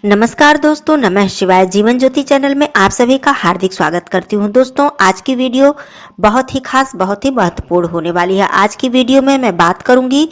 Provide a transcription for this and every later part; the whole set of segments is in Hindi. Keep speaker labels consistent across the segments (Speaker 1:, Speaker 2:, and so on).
Speaker 1: नमस्कार दोस्तों, नमः शिवाय। जीवन ज्योति चैनल में आप सभी का हार्दिक स्वागत करती हूं। दोस्तों, आज की वीडियो बहुत ही खास, बहुत ही महत्वपूर्ण होने वाली है। आज की वीडियो में मैं बात करूंगी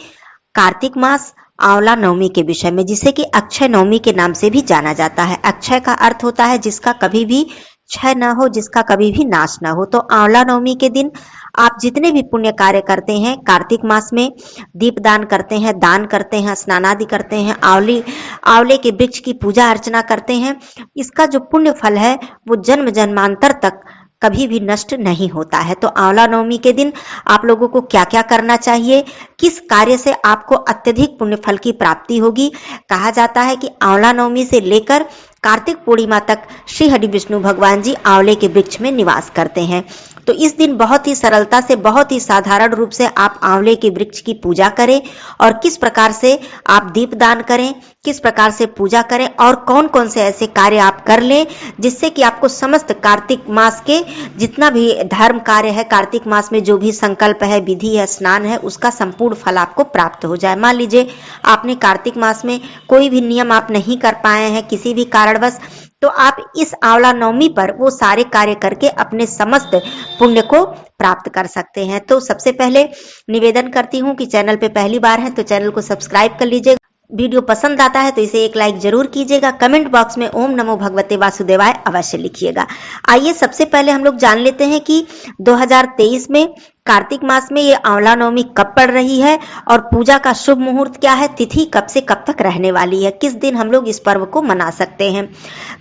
Speaker 1: कार्तिक मास आंवला नवमी के विषय में, जिसे कि अक्षय नवमी के नाम से भी जाना जाता है। अक्षय का अर्थ होता है जिसका कभी भी क्षय न हो, जिसका कभी भी नाश न हो। तो आंवला नवमी के दिन आप जितने भी पुण्य कार्य करते हैं, कार्तिक मास में दीप दान करते हैं, दान करते हैं, स्नान आदि करते हैं, आंवले के वृक्ष की पूजा अर्चना करते हैं, इसका जो पुण्य फल है वो जन्म जन्मांतर तक कभी भी नष्ट नहीं होता है। तो आंवला नवमी के दिन आप लोगों को क्या क्या करना चाहिए, किस कार्य से आपको अत्यधिक पुण्य फल की प्राप्ति होगी। कहा जाता है कि आंवला नवमी से लेकर कार्तिक पूर्णिमा तक श्री हरि विष्णु भगवान जी आंवले के वृक्ष में निवास करते हैं। तो इस दिन बहुत ही सरलता से, बहुत ही साधारण रूप से आप आंवले के वृक्ष की पूजा करें और किस प्रकार से आप दीप दान करें, किस प्रकार से पूजा करें और कौन कौन से ऐसे कार्य आप कर लें जिससे कि आपको समस्त कार्तिक मास के जितना भी धर्म कार्य है, कार्तिक मास में जो भी संकल्प है, विधि है, स्नान है, उसका संपूर्ण फल आपको प्राप्त हो जाए। मान लीजिए आपने कार्तिक मास में कोई भी नियम आप नहीं कर पाए हैं किसी भी कारणवश, तो आप इस आंवला नवमी पर वो सारे कार्य करके अपने समस्त पुण्य को प्राप्त कर सकते हैं। तो सबसे पहले निवेदन करती हूँ कि चैनल पे पहली बार है तो चैनल को सब्सक्राइब कर लीजिएगा। वीडियो पसंद आता है तो इसे एक लाइक जरूर कीजिएगा। कमेंट बॉक्स में ओम नमो भगवते वासुदेवाय अवश्य लिखिएगा। आइए सबसे पहले हम लोग जान लेते हैं कि 2023 में कार्तिक मास में ये आंवला नवमी कब पड़ रही है और पूजा का शुभ मुहूर्त क्या है, तिथि कब से कब तक रहने वाली है, किस दिन हम लोग इस पर्व को मना सकते हैं।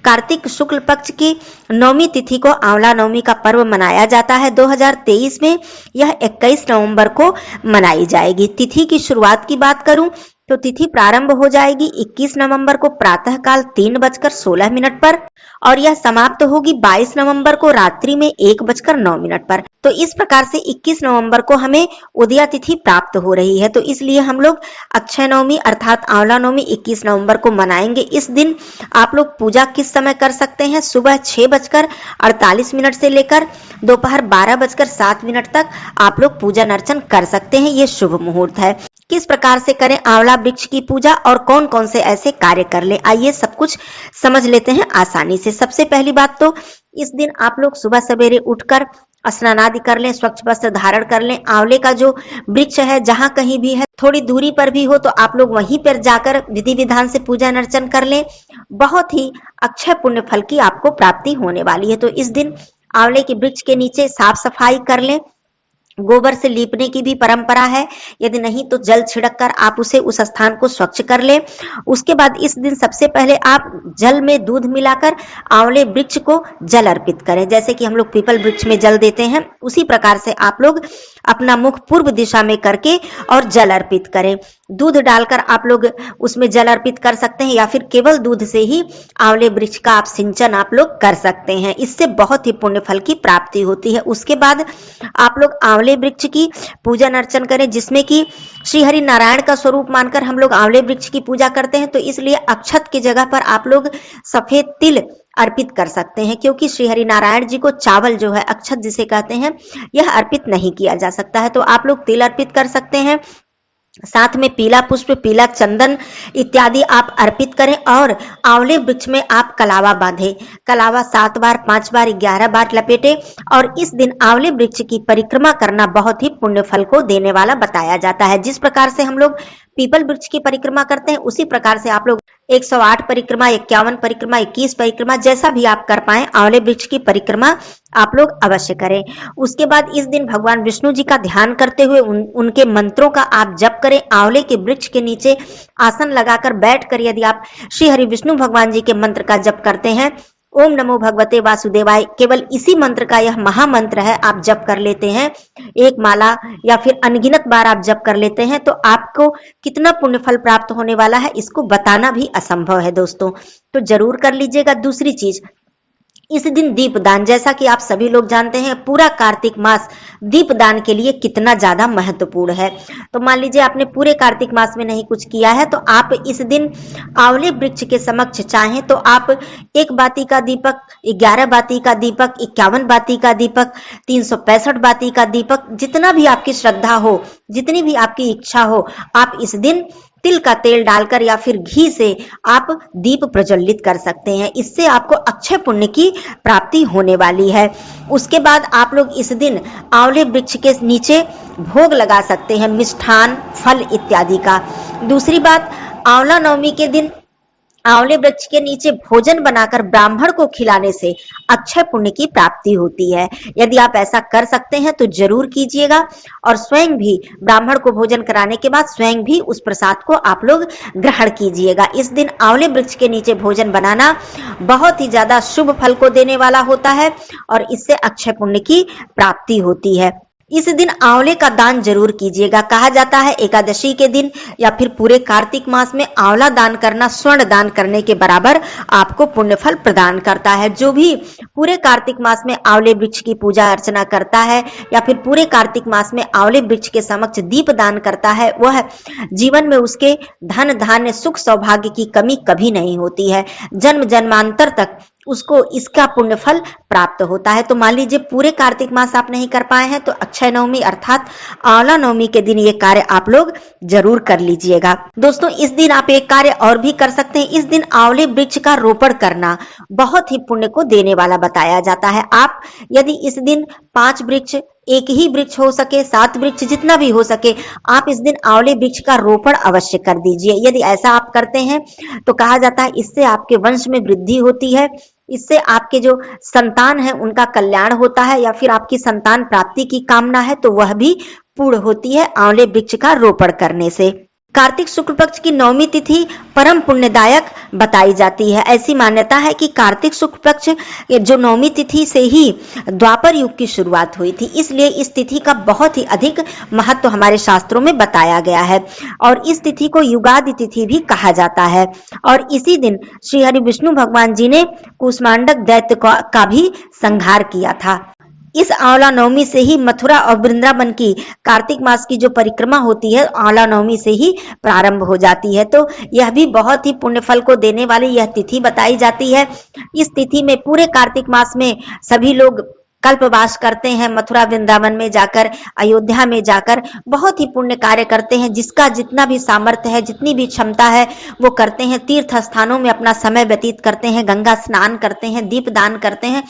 Speaker 1: कार्तिक शुक्ल पक्ष की नवमी तिथि को आंवला नवमी का पर्व मनाया जाता है। 2023 में यह 21 नवंबर को मनाई जाएगी। तिथि की शुरुआत की बात करूं तो तिथि प्रारंभ हो जाएगी 21 नवंबर को प्रातःकाल 3:16 पर और यह समाप्त होगी 22 नवंबर को रात्रि में 1:09 पर। तो इस प्रकार से 21 नवंबर को हमें उदया तिथि प्राप्त हो रही है। तो इसलिए हम लोग अक्षय नवमी अर्थात आंवला नवमी 21 नवंबर को मनाएंगे। इस दिन आप लोग पूजा किस समय कर सकते हैं, सुबह 6:48 से लेकर दोपहर 12:07 तक आप लोग पूजन अर्चन कर सकते हैं। ये शुभ मुहूर्त है। किस प्रकार से करें आंवला वृक्ष की पूजा और कौन कौन से ऐसे कार्य कर ले, आइए सब कुछ समझ लेते हैं आसानी से। सबसे पहली बात तो इस दिन आप लोग सुबह सवेरे उठकर स्नान आदि कर लें, स्वच्छ वस्त्र धारण कर लें। आंवले का जो वृक्ष है जहां कहीं भी है, थोड़ी दूरी पर भी हो तो आप लोग वहीं पर जाकर विधि विधान से पूजन अर्चन कर लें। बहुत ही अक्षय पुण्य फल की आपको प्राप्ति होने वाली है। तो इस दिन आंवले के वृक्ष के नीचे साफ सफाई कर लें। गोबर से लीपने की भी परंपरा है, यदि नहीं तो जल छिड़क कर आप उस स्थान को स्वच्छ कर लें। उसके बाद इस दिन सबसे पहले आप जल में दूध मिलाकर आंवले वृक्ष को जल अर्पित करें। जैसे कि हम लोग पीपल वृक्ष में जल देते हैं, उसी प्रकार से आप लोग अपना मुख पूर्व दिशा में करके और जल अर्पित करें। दूध डालकर आप लोग उसमें जल अर्पित कर सकते हैं या फिर केवल दूध से ही आंवले वृक्ष का आप सिंचन आप लोग कर सकते हैं। इससे बहुत ही पुण्य फल की प्राप्ति होती है। उसके बाद आप लोग आंवले वृक्ष की पूजन अर्चन करें, जिसमें कि श्री हरि नारायण का स्वरूप मानकर हम लोग आंवले वृक्ष की पूजा करते हैं। तो इसलिए अक्षत की जगह पर आप लोग सफेद तिल अर्पित कर सकते हैं, क्योंकि श्री हरि नारायण जी को चावल जो है, अक्षत जिसे कहते हैं, यह अर्पित नहीं किया जा सकता है। तो आप लोग तिल अर्पित कर सकते हैं। साथ में पीला पुष्प, पीला चंदन इत्यादि आप अर्पित करें और आंवले वृक्ष में आप कलावा बांधे। कलावा 7 बार, 5 बार, 11 बार लपेटे और इस दिन आंवले वृक्ष की परिक्रमा करना बहुत ही पुण्य फल को देने वाला बताया जाता है। जिस प्रकार से हम लोग पीपल वृक्ष की परिक्रमा करते हैं, उसी प्रकार से आप लोग 108 परिक्रमा, 51 परिक्रमा, 21 परिक्रमा, जैसा भी आप कर पाए, आंवले वृक्ष की परिक्रमा आप लोग अवश्य करें। उसके बाद इस दिन भगवान विष्णु जी का ध्यान करते हुए उनके मंत्रों का आप जप करें। आंवले के वृक्ष के नीचे आसन लगाकर बैठकर यदि आप श्री हरि विष्णु भगवान जी के मंत्र का जप करते हैं, ओम नमो भगवते वासुदेवाय, केवल इसी मंत्र का यह महामंत्र है, आप जप कर लेते हैं, एक माला या फिर अनगिनत बार आप जप कर लेते हैं, तो आपको कितना पुण्य फल प्राप्त होने वाला है इसको बताना भी असंभव है दोस्तों। तो जरूर कर लीजिएगा। दूसरी चीज, इस दिन दीपदान, जैसा कि आप सभी लोग जानते हैं पूरा कार्तिक मास दीपदान के लिए कितना ज्यादा महत्वपूर्ण है। तो मान लीजिए आपने पूरे कार्तिक मास में नहीं कुछ किया है, तो आप इस दिन आंवले वृक्ष के समक्ष चाहें तो आप 1 बाती का दीपक, 11 बाती का दीपक, 51 बाती का दीपक, 365 बाती का दीपक, जितना भी आपकी श्रद्धा हो, जितनी भी आपकी इच्छा हो, आप इस दिन तिल का तेल डालकर या फिर घी से आप दीप प्रज्वलित कर सकते हैं। इससे आपको अक्षय पुण्य की प्राप्ति होने वाली है। उसके बाद आप लोग इस दिन आंवले वृक्ष के नीचे भोग लगा सकते हैं मिष्ठान, फल इत्यादि का। दूसरी बात, आंवला नवमी के दिन आंवले वृक्ष के नीचे भोजन बनाकर ब्राह्मण को खिलाने से अक्षय पुण्य की प्राप्ति होती है। यदि आप ऐसा कर सकते हैं तो जरूर कीजिएगा, और स्वयं भी ब्राह्मण को भोजन कराने के बाद स्वयं भी उस प्रसाद को आप लोग ग्रहण कीजिएगा। इस दिन आंवले वृक्ष के नीचे भोजन बनाना बहुत ही ज्यादा शुभ फल को देने वाला होता है और इससे अक्षय पुण्य की प्राप्ति होती है। इस दिन आंवले का दान जरूर कीजिएगा। कहा जाता है एकादशी के दिन या फिर पूरे कार्तिक मास में आंवला दान करना स्वर्ण दान करने के बराबर आपको पुण्य फल प्रदान करता है। जो भी पूरे कार्तिक मास में आंवले वृक्ष की पूजा अर्चना करता है या फिर पूरे कार्तिक मास में आंवले वृक्ष के समक्ष दीप दान करता है, वह जीवन में उसके धन धान्य सुख सौभाग्य की कमी कभी नहीं होती है। जन्म जन्मांतर तक उसको इसका पुण्य फल प्राप्त होता है। तो मान लीजिए पूरे कार्तिक मास आप नहीं कर पाए हैं तो अक्षय नवमी अर्थात आंवला नवमी के दिन ये कार्य आप लोग जरूर कर लीजिएगा। दोस्तों, इस दिन आप एक कार्य और भी कर सकते हैं। इस दिन आंवले वृक्ष का रोपण करना बहुत ही पुण्य को देने वाला बताया जाता है। आप यदि इस दिन 5 वृक्ष, एक ही वृक्ष हो सके, 7 वृक्ष, जितना भी हो सके, आप इस दिन आंवले वृक्ष का रोपण अवश्य कर दीजिए। यदि ऐसा आप करते हैं तो कहा जाता है इससे आपके वंश में वृद्धि होती है, इससे आपके जो संतान है उनका कल्याण होता है, या फिर आपकी संतान प्राप्ति की कामना है तो वह भी पूर्ण होती है आंवले वृक्ष का रोपण करने से। कार्तिक शुक्ल पक्ष की नवमी तिथि परम पुण्यदायक बताई जाती है। ऐसी मान्यता है कि कार्तिक शुक्ल पक्ष जो नवमी तिथि से ही द्वापर युग की शुरुआत हुई थी, इसलिए इस तिथि का बहुत ही अधिक महत्व हमारे शास्त्रों में बताया गया है और इस तिथि को युगादि तिथि भी कहा जाता है। और इसी दिन श्री हरि विष्णु भगवान जी ने कूष्मांडक दैत्य का भी संहार किया था। इस आंवला नवमी से ही मथुरा और वृंदावन की कार्तिक मास की जो परिक्रमा होती है आंवला नवमी से ही प्रारंभ हो जाती है। तो यह भी बहुत ही पुण्य फल को देने वाली यह तिथि बताई जाती है। इस तिथि में पूरे कार्तिक मास में सभी लोग कल्पवास करते हैं, मथुरा वृंदावन में जाकर, अयोध्या में जाकर बहुत ही पुण्य कार्य करते हैं। जिसका जितना भी सामर्थ्य है, जितनी भी क्षमता है वो करते हैं। तीर्थ स्थानों में अपना समय व्यतीत करते हैं, गंगा स्नान करते हैं, दीप दान करते हैं।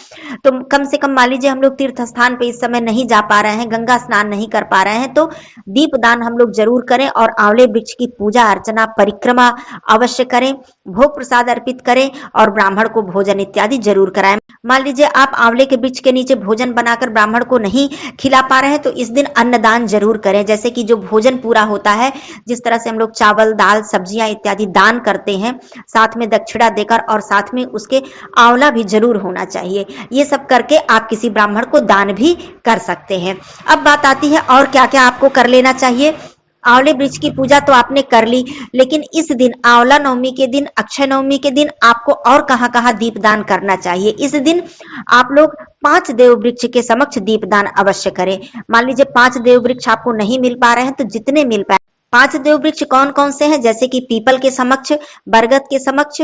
Speaker 1: तो कम से कम मान लीजिए हम लोग तीर्थ स्थान पे इस समय नहीं जा पा रहे हैं, गंगा स्नान नहीं कर पा रहे हैं, तो दीप दान हम लोग जरूर करें और आंवले वृक्ष की पूजा अर्चना परिक्रमा अवश्य करें, भोग प्रसाद अर्पित करें और ब्राह्मण को भोजन इत्यादि जरूर कराएं। मान लीजिए आप आंवले के वृक्ष के नीचे भोजन बनाकर ब्राह्मण को नहीं खिला पा रहे हैं तो इस दिन अन्नदान जरूर करें। जैसे कि जो भोजन पूरा होता है, जिस तरह से हम लोग चावल, दाल, सब्जियां इत्यादि दान करते हैं, साथ में दक्षिणा देकर और साथ में उसके आंवला भी जरूर होना चाहिए। ये सब करके आप किसी ब्राह्मण को दान भी कर सकते हैं। अब बात आती है और क्या क्या आपको कर लेना चाहिए। आंवले वृक्ष की पूजा तो आपने कर ली, लेकिन इस दिन आंवला नवमी के दिन, अक्षय नवमी के दिन आपको और कहां कहां दीपदान करना चाहिए। इस दिन आप लोग 5 देव वृक्ष के समक्ष दीपदान अवश्य करें। मान लीजिए 5 देव वृक्ष आपको नहीं मिल पा रहे हैं तो जितने मिल पाए 5 देव वृक्ष कौन कौन से हैं, जैसे कि पीपल के समक्ष, बरगद के समक्ष,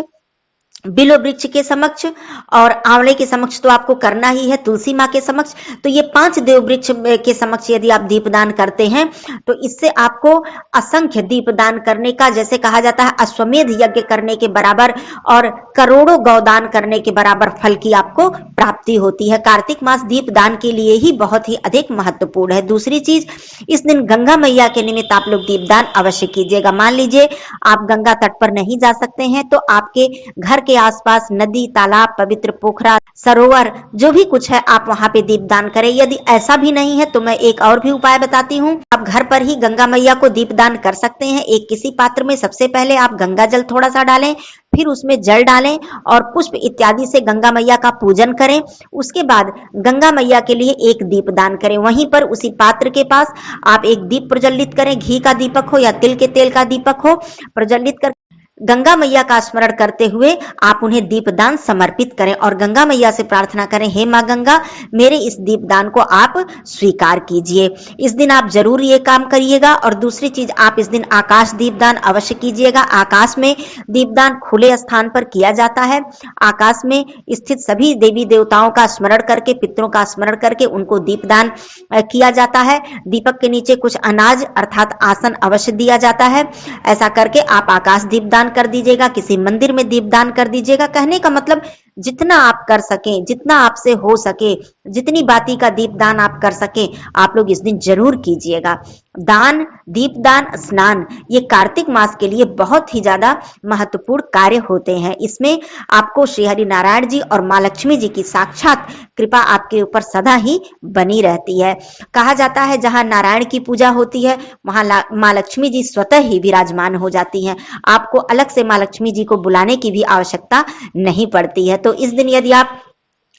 Speaker 1: बिलो वृक्ष के समक्ष और आंवले के समक्ष तो आपको करना ही है, तुलसी माँ के समक्ष। तो ये 5 देव वृक्ष के समक्ष यदि आप दीपदान करते हैं तो इससे आपको असंख्य दीपदान करने का, जैसे कहा जाता है अश्वमेध यज्ञ करने के बराबर और करोड़ों गौदान करने के बराबर फल की आपको प्राप्ति होती है। कार्तिक मास दीपदान के लिए ही बहुत ही अधिक महत्वपूर्ण है। दूसरी चीज, इस दिन गंगा मैया के निमित्त आप लोग दीपदान अवश्य कीजिएगा। मान लीजिए आप गंगा तट पर नहीं जा सकते हैं तो आपके घर के आसपास नदी, तालाब, पवित्र पोखरा, सरोवर जो भी कुछ है आप वहां पे दीपदान करें। यदि ऐसा भी नहीं है तो मैं एक और भी उपाय बताती हूँ। आप घर पर ही गंगा मैया को दीपदान कर सकते हैं। एक किसी पात्र में सबसे पहले आप गंगा जल थोड़ा सा डालें, फिर उसमें जल डालें और पुष्प इत्यादि से गंगा मैया का पूजन करें। उसके बाद गंगा मैया के लिए एक दीपदान करें। वहीं पर उसी पात्र के पास आप एक दीप प्रज्वलित करें, घी का दीपक हो या तिल के तेल का दीपक हो, प्रज्वलित कर गंगा मैया का स्मरण करते हुए आप उन्हें दीपदान समर्पित करें और गंगा मैया से प्रार्थना करें, हे मां गंगा, मेरे इस दीपदान को आप स्वीकार कीजिए। इस दिन आप जरूर ये काम करिएगा। और दूसरी चीज, आप इस दिन आकाश दीपदान अवश्य कीजिएगा। आकाश में दीपदान खुले स्थान पर किया जाता है। आकाश में स्थित सभी देवी देवताओं का स्मरण करके, पितरों का स्मरण करके उनको दीपदान किया जाता है। दीपक के नीचे कुछ अनाज अर्थात आसन अवश्य दिया जाता है। ऐसा करके आप आकाश दीपदान कर दीजिएगा, किसी मंदिर में दीपदान कर दीजिएगा। कहने का मतलब जितना आप कर सकें, जितना आपसे हो सके, जितनी बाती का दीपदान आप कर सकें, आप लोग इस दिन जरूर कीजिएगा। दान, दीपदान, स्नान, ये कार्तिक मास के लिए बहुत ही ज्यादा महत्वपूर्ण कार्य होते हैं। इसमें आपको श्री हरि नारायण जी और मां लक्ष्मी जी की साक्षात कृपा आपके ऊपर सदा ही बनी रहती है। कहा जाता है जहां नारायण की पूजा होती है वहां मां लक्ष्मी जी स्वतः ही विराजमान हो जाती हैं। आपको अलग से मां लक्ष्मी जी को बुलाने की भी आवश्यकता नहीं पड़ती है। तो इस दिन यदि आप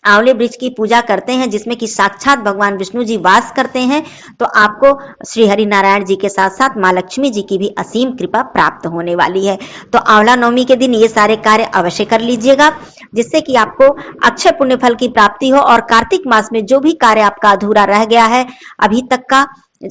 Speaker 1: आंवले वृक्ष की पूजा करते हैं जिसमें कि साक्षात भगवान विष्णु जी वास करते हैं, तो आपको श्री हरि नारायण जी के साथ साथ मां लक्ष्मी जी की भी असीम कृपा प्राप्त होने वाली है। तो आंवला नवमी के दिन ये सारे कार्य अवश्य कर लीजिएगा, जिससे कि आपको अक्षय पुण्य फल की प्राप्ति हो। और कार्तिक मास में जो भी कार्य आपका अधूरा रह गया है अभी तक का,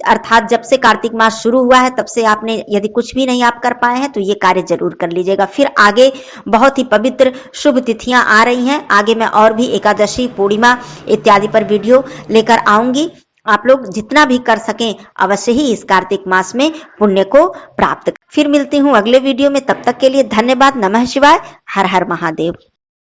Speaker 1: अर्थात जब से कार्तिक मास शुरू हुआ है तब से आपने यदि कुछ भी नहीं आप कर पाए हैं तो ये कार्य जरूर कर लीजिएगा। फिर आगे बहुत ही पवित्र शुभ तिथियां आ रही हैं। आगे मैं और भी एकादशी, पूर्णिमा इत्यादि पर वीडियो लेकर आऊंगी। आप लोग जितना भी कर सकें अवश्य ही इस कार्तिक मास में पुण्य को प्राप्त। फिर मिलती हूं अगले वीडियो में, तब तक के लिए धन्यवाद। नमः शिवाय। हर हर महादेव।